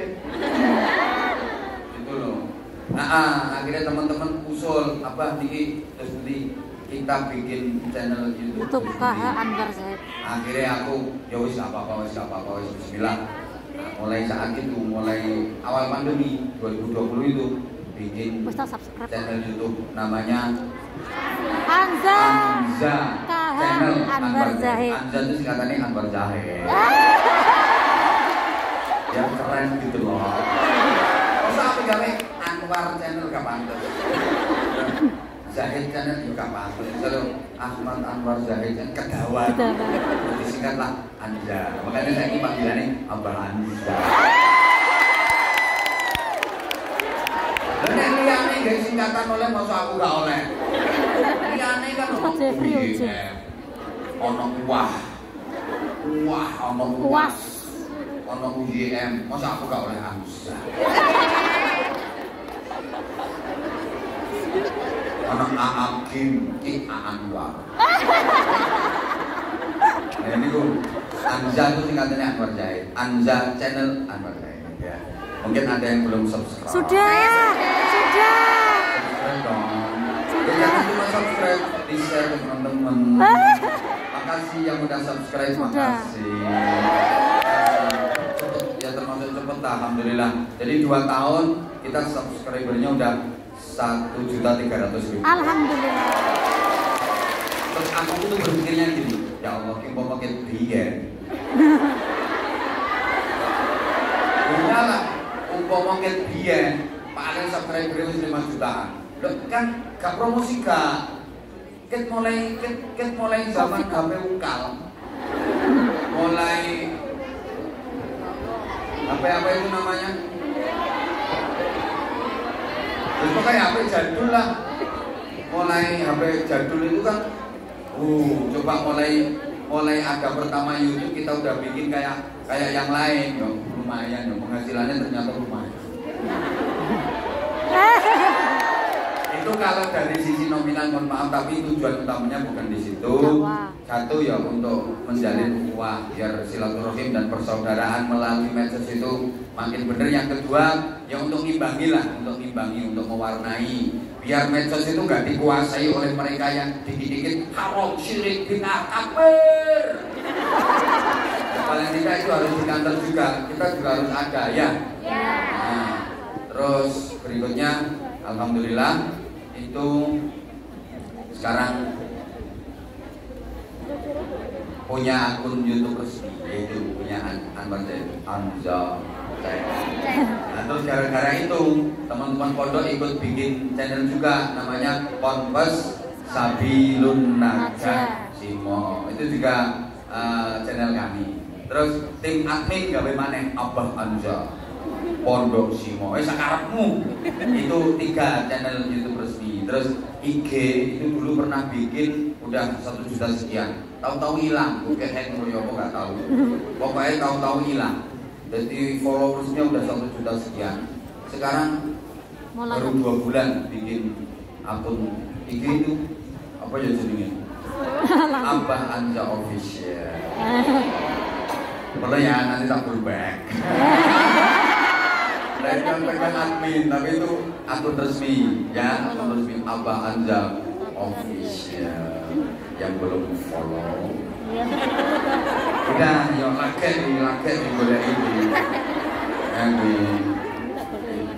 gitu loh. Nah, akhirnya teman-teman usul terus kita bikin channel YouTube KH Anwar Zahid. Akhirnya aku ya wis apa-apa bismillah. Nah, mulai saat itu, mulai awal pandemi 2020 itu bikin channel YouTube namanya Anza KH Anwar Zahid. Anza itu singkatannya Anwar Zahid. Ya keren gitu loh. Masa apa gawe Anwar channel gak pantes. Zahid channel juga pantas. Kalau Ahmad Anwar Zahid kan kedawan. Disingkatlah Anja. Makanya saya ini panggilannya Abah Anja. Nek liyane guys singkatan oleh masa aku gak oleh. Liyane kan ono ono UAS. Ono UGM, masa aku gak oleh Anja. Anak Aakim Anwar. Nah ini Anza itu singkatannya Anwar Zahid. Anza channel Anwar Zahid. Ya. Mungkin ada yang belum subscribe. Sudah. Subscribe dong. Jangan cuma subscribe, di share ke teman-teman. Makasih yang udah subscribe, makasih. Ya termasuk cepet lah, alhamdulillah. Jadi 2 tahun kita subscribernya udah 1.300.000. Alhamdulillah. Terus aku tuh berpikirnya gini, ya Allah, kita mau pakai biyen. Udahlah, umpama pakai biyen, paling subscriber 5 jutaan. Loh kan gak promosi gak. Ket mulai zaman HP ukal. Mulai apa itu namanya? Terus pakai HP jadul lah. Mulai HP jadul itu kan coba mulai ada pertama YouTube kita udah bikin kayak yang lain dong. Lumayan dong, penghasilannya ternyata lumayan. Itu kalau dari sisi nominal mohon maaf, tapi tujuan utamanya bukan di situ. Satu ya untuk menjalin ukhuwah biar silaturahim dan persaudaraan melalui medsos itu makin bener. Yang kedua ya untuk ngimbangi, untuk mewarnai biar medsos itu nggak dikuasai oleh mereka yang dikit-dikit haram, syirik, bid'ah, kafir. Paling tidak itu harus di kantor juga, kita juga harus ada ya. Nah, terus berikutnya alhamdulillah itu sekarang punya akun YouTube resmi, yaitu punya Anwar Zahid, Anza. Nah, terus gara-gara itu teman-teman pondok ikut bikin channel juga namanya Ponpes Sabilun Najah Simo. Itu juga channel kami. Terus tim admin gawe maneh Abah Anza Pondok Simo. Sakarepmu. Itu 3 channel YouTube resmi. Terus IG itu dulu pernah bikin udah 1 juta sekian, tahu-tahu hilang, oke hack mulai apa nggak tahu, pokoknya tahu-tahu hilang. Jadi followersnya udah 1 juta sekian. Sekarang baru 2 bulan bikin akun IG itu apa ya jadinya? Abah Anja Official. Boleh ya nanti tak berubah. Dari pegang admin, tapi itu akun resmi ya, akun resmi Abah Anja Official. Yang belum follow, udah yuk lagi boleh ini, yang di,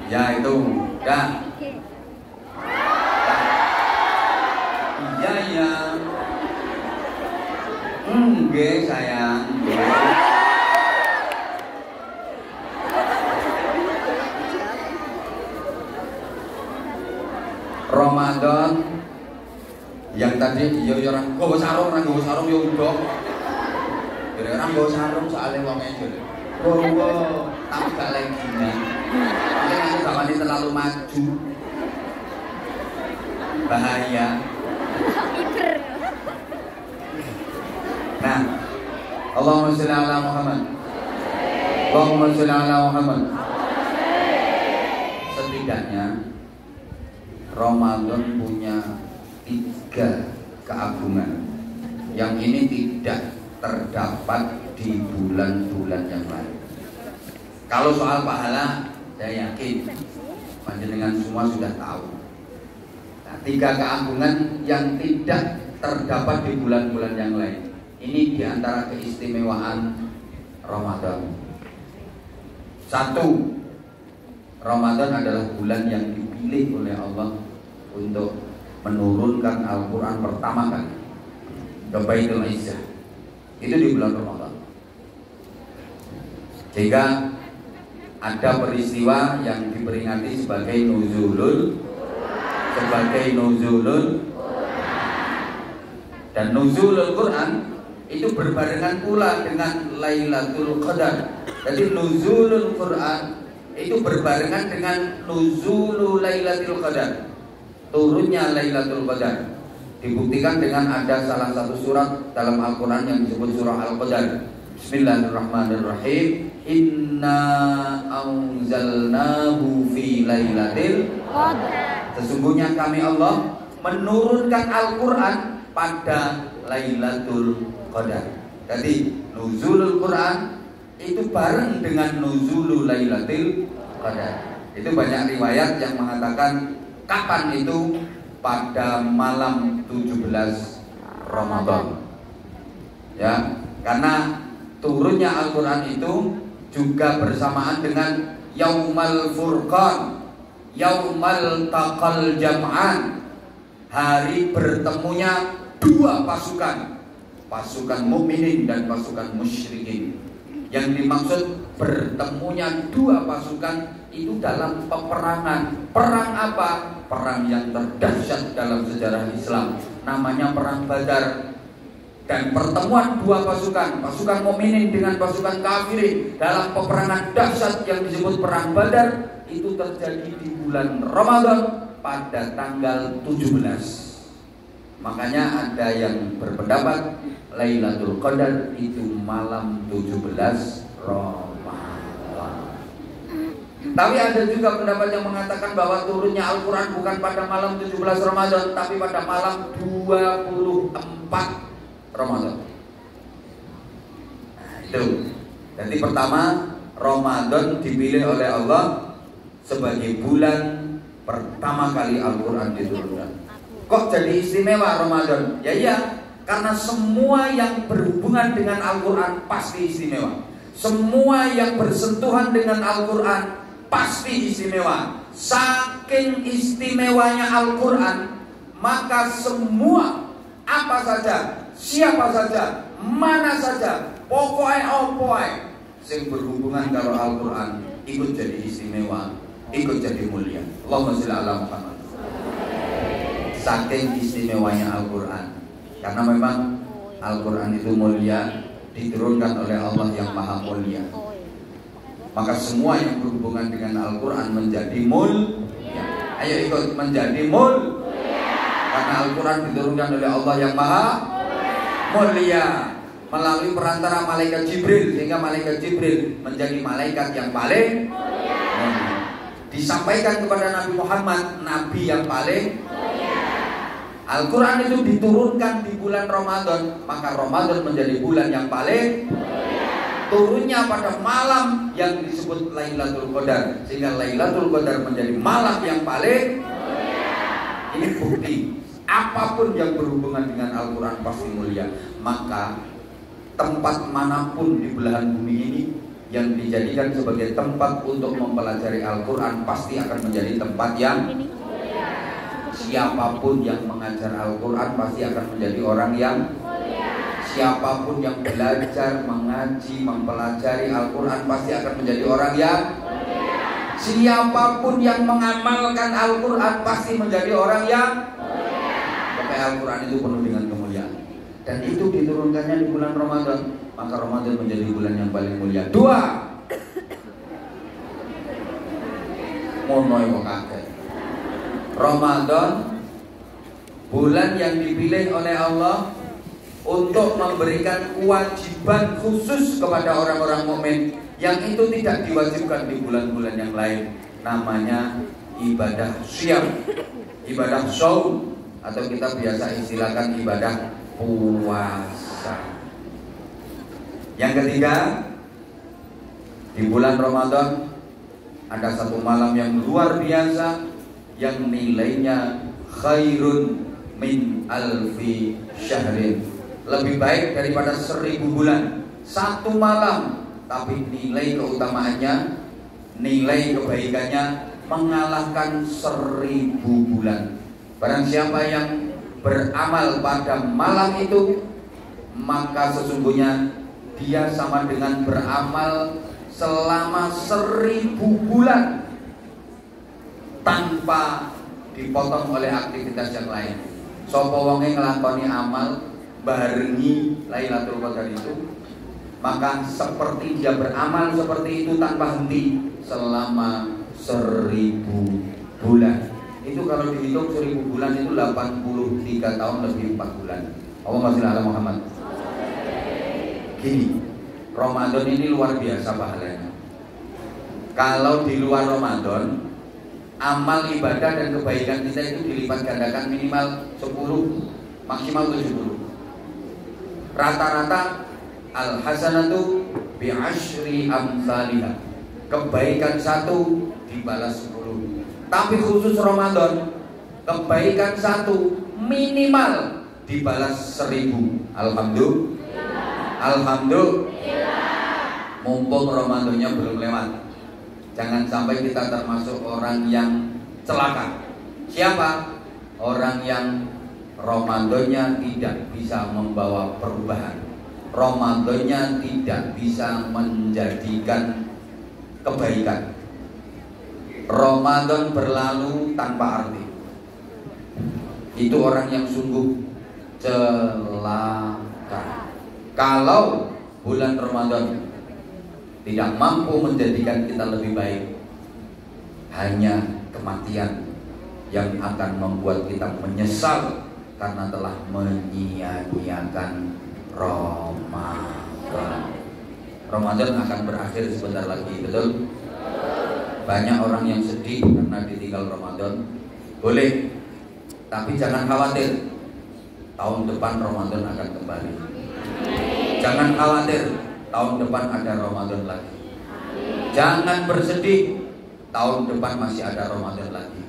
ya itu, dah. Iya ya, enggak sayang. Ramadan yang tadi yo orang nggawa sarung yo ndok. Orang nggawa sarung soalnya wong ejo. Tapi gak lagi nih. Mungkin aku gak wani terlalu maju. Bahaya. Nah, Allahumma sholli ala Muhammad. Allahumma sholli ala Muhammad. Setidaknya Ramadan punya 3 keagungan yang ini tidak terdapat di bulan-bulan yang lain. Kalau soal pahala, saya yakin panjenengan semua sudah tahu. Nah, 3 keagungan yang tidak terdapat di bulan-bulan yang lain. Ini diantara keistimewaan Ramadan. 1, Ramadan adalah bulan yang dipilih oleh Allah untuk menurunkan Al-Quran pertama kali ke Baitul Izzah. Itu di bulan Ramadan. Sehingga ada peristiwa yang diperingati sebagai nuzulul dan nuzulul Quran itu berbarengan pula dengan Lailatul Qadar. Jadi nuzulul Quran itu berbarengan dengan nuzulul Lailatul Qadar, turunnya Lailatul Qadar. Dibuktikan dengan ada salah satu surat dalam Al-Quran yang disebut surah Al-Qadar. Bismillahirrahmanirrahim. Inna anzalnahu fi lailatul qadar. Sesungguhnya kami Allah menurunkan Al-Quran pada Lailatul Qadar. Jadi nuzulul Quran itu bareng dengan nuzulul Lailatul Qadar. Itu banyak riwayat yang mengatakan kapan itu, pada malam 17 Ramadan. Ya, karena turunnya Al-Quran itu juga bersamaan dengan Yaumal Furqan, Yaumal Taqal Jam'an, hari bertemunya 2 pasukan, pasukan mukminin dan pasukan musyrikin. Yang dimaksud bertemunya 2 pasukan itu dalam peperangan. Perang apa? Perang yang terdahsyat dalam sejarah Islam, namanya Perang Badar. Dan pertemuan 2 pasukan, pasukan mukminin dengan pasukan kafirin dalam peperangan dahsyat yang disebut Perang Badar, itu terjadi di bulan Ramadan pada tanggal 17. Makanya ada yang berpendapat Lailatul Qadar itu malam 17 Ramadan. Tapi ada juga pendapat yang mengatakan bahwa turunnya Al-Quran bukan pada malam 17 Ramadan, tapi pada malam 24 Ramadan. Nah, itu. Jadi pertama, Ramadan dipilih oleh Allah sebagai bulan pertama kali Al-Quran diturunkan. Kok jadi istimewa Ramadan? Ya iya, karena semua yang berhubungan dengan Al-Quran pasti istimewa. Semua yang bersentuhan dengan Al-Quran pasti istimewa. Saking istimewanya Al-Quran, maka semua, apa saja, siapa saja, mana saja, pokoknya yang berhubungan kalau Al-Quran ikut jadi istimewa, ikut jadi mulia. Allahumma sholli ala Muhammad. Saking istimewanya Al-Quran, karena memang Al-Quran itu mulia, diturunkan oleh Allah yang maha mulia. Maka semua yang berhubungan dengan Al-Quran menjadi mulia. Ayo ikut menjadi mulia. Karena Al-Quran diturunkan oleh Allah yang Maha Mulia melalui perantara malaikat Jibril, sehingga malaikat Jibril menjadi malaikat yang paling mulia. Disampaikan kepada Nabi Muhammad, Nabi yang paling mulia. Al-Quran itu diturunkan di bulan Ramadan, maka Ramadan menjadi bulan yang paling mulia. Turunnya pada malam yang disebut Lailatul Qadar, sehingga Lailatul Qadar menjadi malam yang paling mulia. Ini bukti apapun yang berhubungan dengan Al-Quran pasti mulia. Maka tempat manapun di belahan bumi ini yang dijadikan sebagai tempat untuk mempelajari Al-Quran pasti akan menjadi tempat yang mulia. Siapapun yang mengajar Al-Quran pasti akan menjadi orang yang mulia. Siapapun yang belajar, mengaji, mempelajari Al-Quran pasti akan menjadi orang yang mulia. Siapapun yang mengamalkan Al-Quran pasti menjadi orang yang mulia. Maka Al-Quran itu penuh dengan kemuliaan. Dan itu diturunkannya di bulan Ramadan, maka Ramadan menjadi bulan yang paling mulia. 2. Mono yo kakek. Ramadan bulan yang dipilih oleh Allah untuk memberikan kewajiban khusus kepada orang-orang mukmin yang itu tidak diwajibkan di bulan-bulan yang lain. Namanya ibadah syam, ibadah shaum, atau kita biasa istilahkan ibadah puasa. Yang ketiga, di bulan Ramadan ada satu malam yang luar biasa yang nilainya khairun min alfi syahrin, lebih baik daripada 1000 bulan. Satu malam, tapi nilai keutamaannya, nilai kebaikannya mengalahkan 1000 bulan. Barang siapa yang beramal pada malam itu, maka sesungguhnya dia sama dengan beramal selama 1000 bulan tanpa dipotong oleh aktivitas yang lain. Sapa wonge nglakoni amal barengi Lailatul Qadar itu, maka seperti dia beramal seperti itu tanpa henti selama 1000 bulan. Itu kalau dihitung 1000 bulan itu 83 tahun lebih 4 bulan. Allahumma shalli ala Muhammad. Gini, Ramadan ini luar biasa pahalanya. Kalau di luar Ramadan, amal ibadah dan kebaikan kita itu dilipat gandakan minimal 10, maksimal 70. Rata-rata al-hasanatu bi asyri amsalihah. Kebaikan 1 dibalas 10. Tapi khusus Ramadan, kebaikan 1 minimal dibalas 1000. Alhamdulillah. Alhamdulillah. Mumpung Ramadannya belum lewat, jangan sampai kita termasuk orang yang celaka. Siapa? Orang yang Ramadannya tidak bisa membawa perubahan, Ramadannya tidak bisa menjadikan kebaikan. Ramadan berlalu tanpa arti. Itu orang yang sungguh celaka. Kalau bulan Ramadan tidak mampu menjadikan kita lebih baik, hanya kematian yang akan membuat kita menyesal karena telah menyia-nyiakan Ramadan. Ramadan akan berakhir sebentar lagi, betul? Banyak orang yang sedih karena ditinggal Ramadan. Boleh, tapi jangan khawatir, tahun depan Ramadan akan kembali. Jangan khawatir, tahun depan ada Ramadan lagi. Jangan bersedih, tahun depan masih ada Ramadan lagi.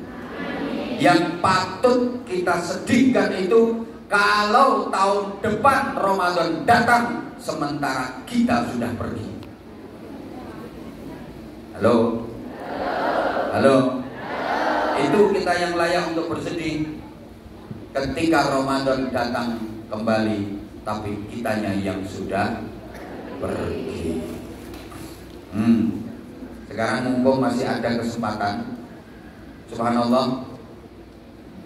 Yang patut kita sedihkan itu kalau tahun depan Ramadan datang sementara kita sudah pergi. Halo? Halo? Itu kita yang layak untuk bersedih ketika Ramadan datang kembali, tapi kitanya yang sudah pergi. Sekarang mumpung masih ada kesempatan, subhanallah,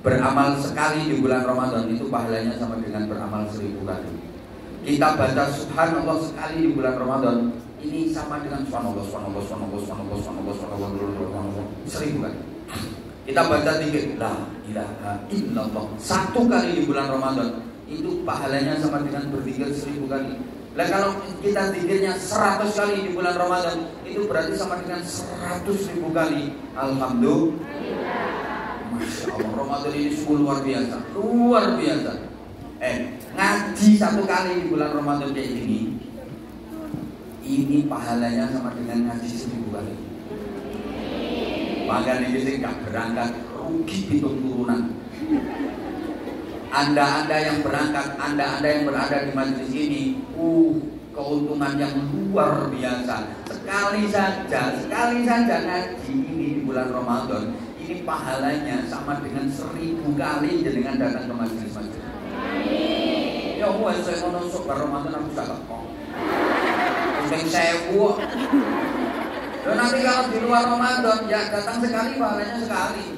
beramal sekali di bulan Ramadan itu pahalanya sama dengan beramal 1000 kali. Kita baca subhanallah sekali di bulan Ramadan, ini sama dengan subhanallah 1000 kali. Kita baca dikit, la ilaha illallah 1 kali di bulan Ramadan, itu pahalanya sama dengan berzikir 1000 kali. Lah kalau kita zikirnya 100 kali di bulan Ramadan, itu berarti sama dengan 100.000 kali. Alhamdulillah. Masya Allah, Ramadan ini sungguh luar biasa, luar biasa. Ngaji 1 kali di bulan Ramadan kayak gini, ini pahalanya sama dengan ngaji 1000 kali. Bahkan ini sih gak berangkat rugi hitung turunan. Anda yang berangkat, Anda yang berada di majelis ini, keuntungan yang luar biasa. Sekali saja ngaji ini di bulan Ramadan, ini pahalanya sama dengan 1000 kali dengan datang ke majelis-majelis. Ya Allah, saya mau nusuk Ramadan aku tak kok. Sing 1000. Dan nanti kalau di luar Ramadan ya datang sekali pahalanya sekali,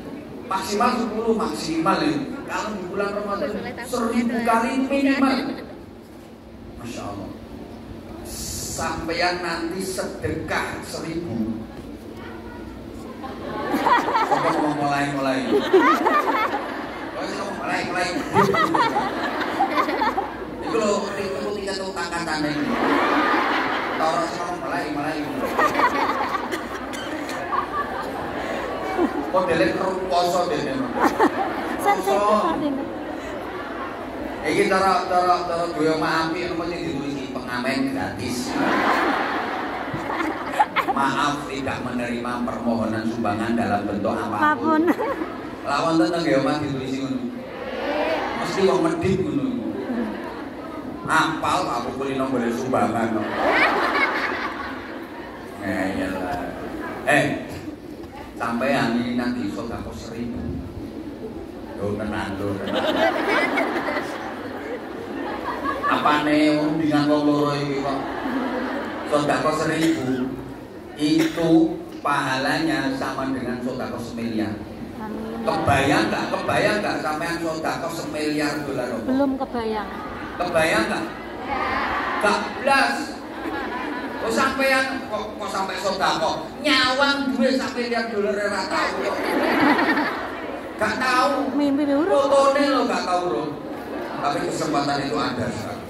maksimal 10 maksimal ya. Kalau di bulan Ramadan 1000 kali minimal. Masya Allah. Sampai yang nanti sedekah 1000. Coba mau mulai. Kalau mulai. Itu loh, itu tidak tahu tangkatannya ini. Orang sama mulai. Modelnya keruk poso deh. Ini cara gue maafi, namanya ditulis pengamen gratis. Maaf tidak menerima permohonan sumbangan dalam bentuk apapun. Lawan tentang gue mah ditulis ngono. Mesti wong medhit ngono. Apal aku kulino boleh sumbangan. Sampean ini nanti sedekah 1000. Yo tenan lho. Apane rundingan wong loro iki kok sedekah 1000 itu pahalanya sama dengan sedekah 1 miliar. Kebayang enggak sampean sedekah 1 miliar dolar? Belum kebayang. Kebayang enggak? Enggak blas. Kok sampean kok sampai sedekah nyawang duit 1 miliar dolar ora tahu kok. Gak tahu. Mimpi urut. Fotone lo gak tahu loh. Tapi kesempatan itu ada sekarang.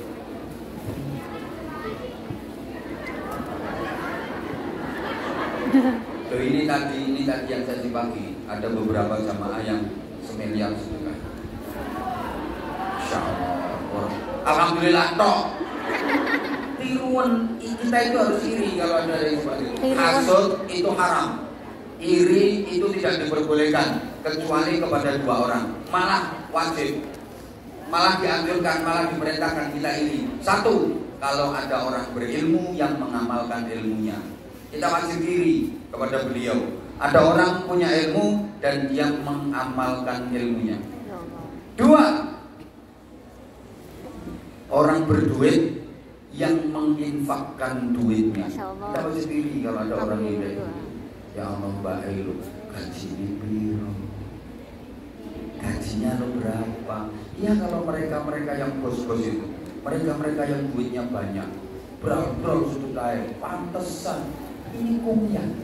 So, ini tadi yang saya pagi ada beberapa jamaah yang 1 miliar sedekah. Insya Allah. Alhamdulillah toh. Tiruan kita itu harus iri kalau ada yang seperti itu. Hasud itu haram. Iri itu tidak diperbolehkan kecuali kepada 2 orang. Malah wajib. Malah dianjurkan, malah diperintahkan kita iri. 1, kalau ada orang berilmu yang mengamalkan ilmunya, kita wajib iri kepada beliau. Ada orang punya ilmu dan dia mengamalkan ilmunya. 2, orang berduit yang menginfakkan duitnya. Kita wajib iri kalau ada orang iri. Ya Allah, Mbak Elu, gaji ini biru. Gajinya lo berapa? Ya kalau mereka yang bos-bos itu, mereka yang duitnya banyak, berapa sudah kaya, pantesan ini kumyan.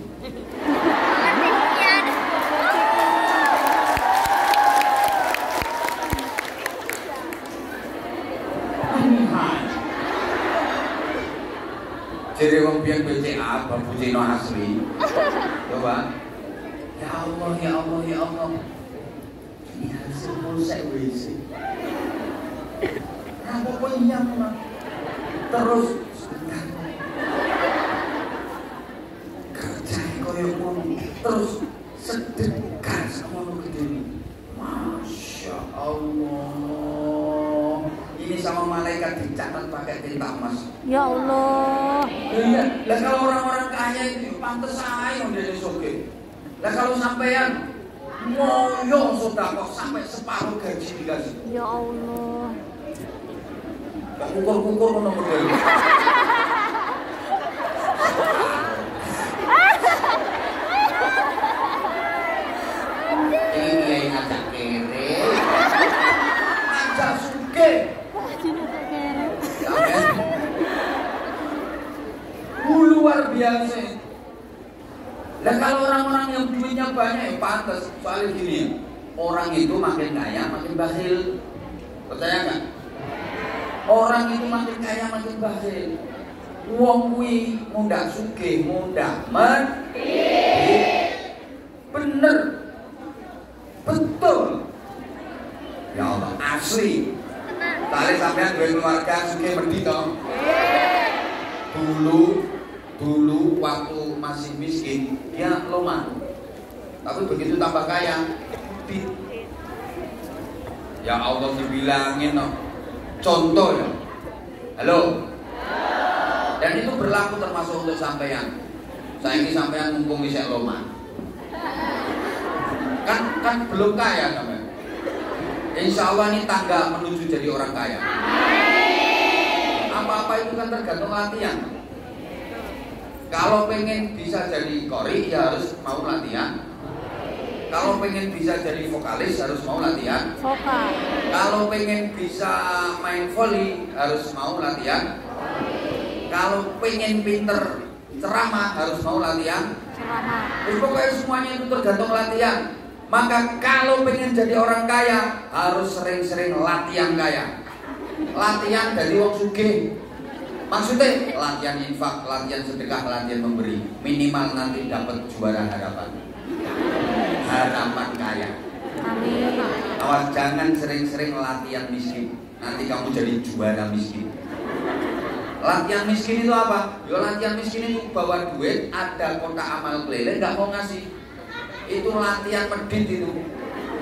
Jadi wong biyen BCA Babu Cino asli. Coba. Ya Allah. Ini hasil polsek WC. Apa punya mah? Terus kerja koyo ngono. Terus sedekah sama lu gede. Masya Allah. Ini sama malaikat dicatat pakai tinta emas. Ya Allah. Iya, lah kalau orang-orang kaya itu pantes aja udah sugih. Lah kalau sampean moyo sedekah sampai separuh gaji dikasih. Ya Allah. Kok kukur-kukur ngono model. Ini ngajak kere. Ngajak sugih. Luar biasa. Dan kalau orang-orang yang duitnya banyak ya pantas. Soalnya gini, orang itu makin kaya makin bakhil. Percaya nggak? Orang itu makin kaya makin bakhil. Wong kuwi mundak sugih, mundak medhit. Bener. Betul. Ya Allah, asli. Tadi sampean duwe keluarga sugih medhit to. Dulu waktu masih miskin dia lemah. Tapi begitu tambah kaya, medhit. Ya Allah dibilangin no. Contoh ya. Halo. Dan itu berlaku termasuk untuk sampean. Saya ini sampean mumpung isek loma. Kan belum kaya sampean. Insya Allah ini tangga menuju jadi orang kaya. Apa-apa itu kan tergantung latihan. Kalau pengen bisa jadi qori ya harus mau latihan. Kalau pengen bisa jadi vokalis harus mau latihan. Vokal. Kalau pengen bisa main volley harus mau latihan. Kalau pengen pinter ceramah harus mau latihan. Ceramah. Pokoknya semuanya itu tergantung latihan. Maka kalau pengen jadi orang kaya harus sering-sering latihan kaya. Latihan dari wong sugih. Maksudnya latihan infak, latihan sedekah, latihan memberi. Minimal nanti dapat juara harapan. Harapan kaya. Amin. Awas jangan sering-sering latihan miskin. Nanti kamu jadi juara miskin. Latihan miskin itu apa? Ya latihan miskin itu bawa duit, ada kotak amal keliling, nggak mau ngasih. Itu latihan medit itu.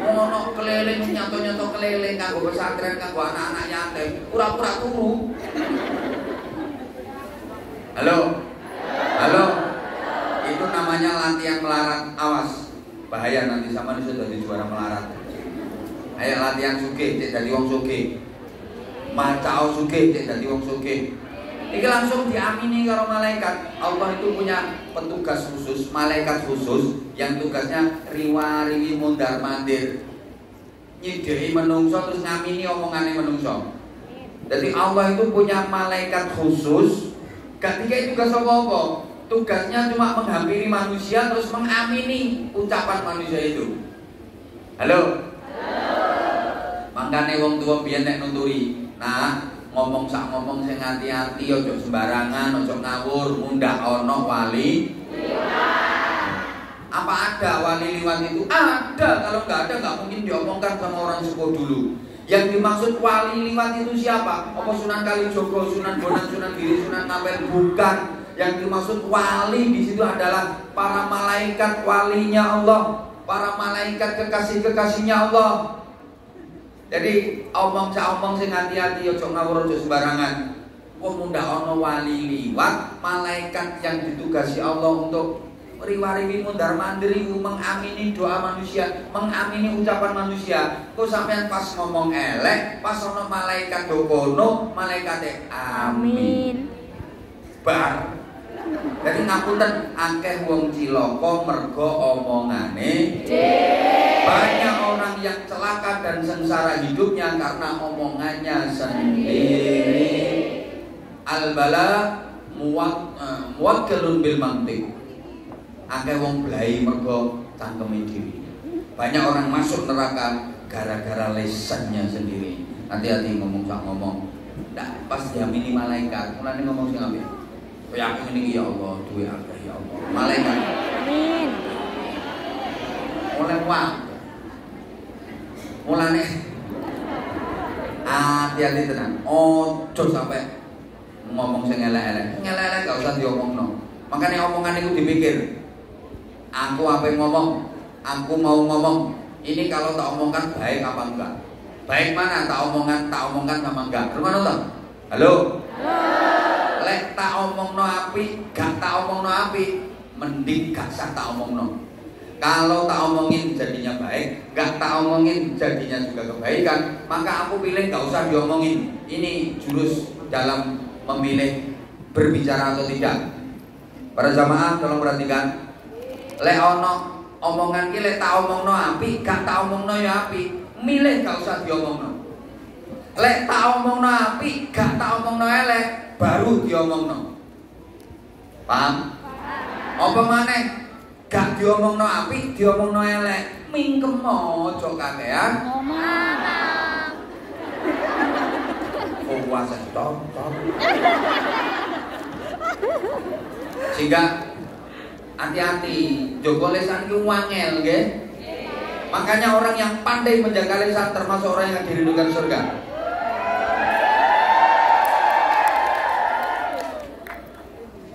Ono keliling, nyato-nyato keliling, kanggo pesantren, kanggo anak-anak yatim, pura-pura turu. Halo? Halo? Itu namanya latihan melarat. Awas, bahaya nanti sama itu jadi juara melarat. Ayo latihan sugih, cek jadi wong sugih. Macao sugih, cek jadi wong sugih. Ini langsung diamini karo malaikat. Allah itu punya petugas khusus, malaikat khusus yang tugasnya riwa-riwi mundar mandir, nyidai menungso terus ngamini omongannya menungso. Jadi Allah itu punya malaikat khusus, gak tiga tugas apa-apa. Tugasnya cuma menghampiri manusia terus mengamini ucapan manusia itu. Halo? Makanya wong tua biyen nek nuturi. Nah, ngomong sak ngomong sing hati-hati, ojo sembarangan, ojo ngawur, mundak ono wali liwat. Apa ada wali liwat itu? Ada, kalau nggak ada nggak mungkin diomongkan sama orang sepuh dulu. Yang dimaksud wali liwat itu siapa? Apa Sunan Kalijogo, Sunan Bonang, Sunan Giri, Sunan Ngabel? Bukan. Yang dimaksud wali di situ adalah para malaikat walinya Allah, para malaikat kekasih-kekasihnya Allah. Jadi omong sing hati-hati, ojo ngawur, ojo sembarangan. Wong mundak ono wali liwat, malaikat yang ditugasi Allah untuk riwa-riwi mundar mandiri, mengamini doa manusia, mengamini ucapan manusia. Kok sampean pas ngomong elek, pas ono malaikat dokono, malaikate amin. Bar. Jadi ngapunten akeh wong cilaka mergo omongane. Banyak orang yang celaka dan sengsara hidupnya karena omongannya sendiri. Al-bala muwakkilun bil mantiq. Akeh wong blai mergo cangkeme dhewe. Banyak orang masuk neraka gara-gara lesannya sendiri. Hati-hati ngomong sak ngomong. Ndak pas diamini malaikat, mulane ngomong sing apik. Yakin ini ya Allah, duwe akeh ya Allah. Malaikat. Amin. Oleh uang. Mulane hati-hati tenan. Ojo sampai ngomong sing elek-elek. Elek-elek gak usah diomongno. Makanya omongan itu dipikir. Aku apa yang ngomong? Aku mau ngomong. Ini kalau tak omongkan baik apa enggak? Baik mana tak omongkan sama enggak? Rumah nonton? Halo? Lek tak omongno api, gak tak omongno api, mending gak usah tak omongno. Kalau tak omongin jadinya baik, gak tak omongin jadinya juga kebaikan, maka aku pilih gak usah diomongin. Ini jurus dalam memilih berbicara atau tidak. Para jamaah tolong perhatikan. Lek ono omongan ki lek tak omongno api, gak tak omongno ya api, milih gak usah diomongno. Lek tak omongno api, gak tak omongno elek, baru diomongno. Paham? Apa maneh? Gak diomongno apik, diomongno elek. Mingkem aja kakean. Ngomong. Puasa stop. Sehingga hati-hati, jaga lisan ku wangel nggih. Makanya orang yang pandai menjaga lisan termasuk orang yang dirindukan surga.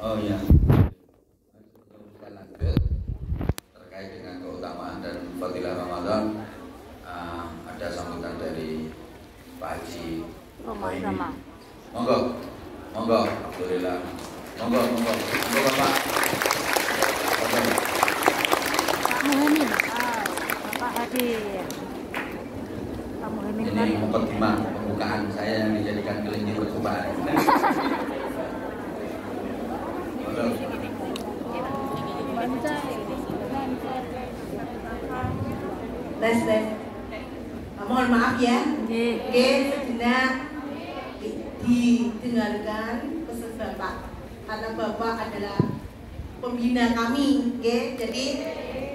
Oh iya. Kita lanjut terkait dengan keutamaan dan fadilah Ramadan. Ada sambutan dari Pak Haji. Sama. Monggo, alhamdulillah. Monggo Bapak. Pak Muhammad. Bapak hadir. Pak Muhammad. Ini mukadimah pembukaan saya yang dijadikan kelinci percobaan. Tes. Mohon maaf ya. Oke, sejenak didengarkan pesan Bapak. Karena Bapak adalah pembina kami, oke. Jadi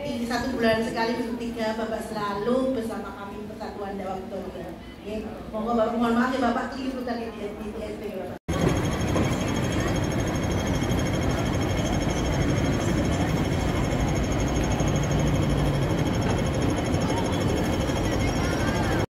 di 1 bulan sekali bertiga Bapak selalu bersama kami Persatuan Dawab Toria. Oke. Mohon maaf ya Bapak, keliru tadi di SP Bapak.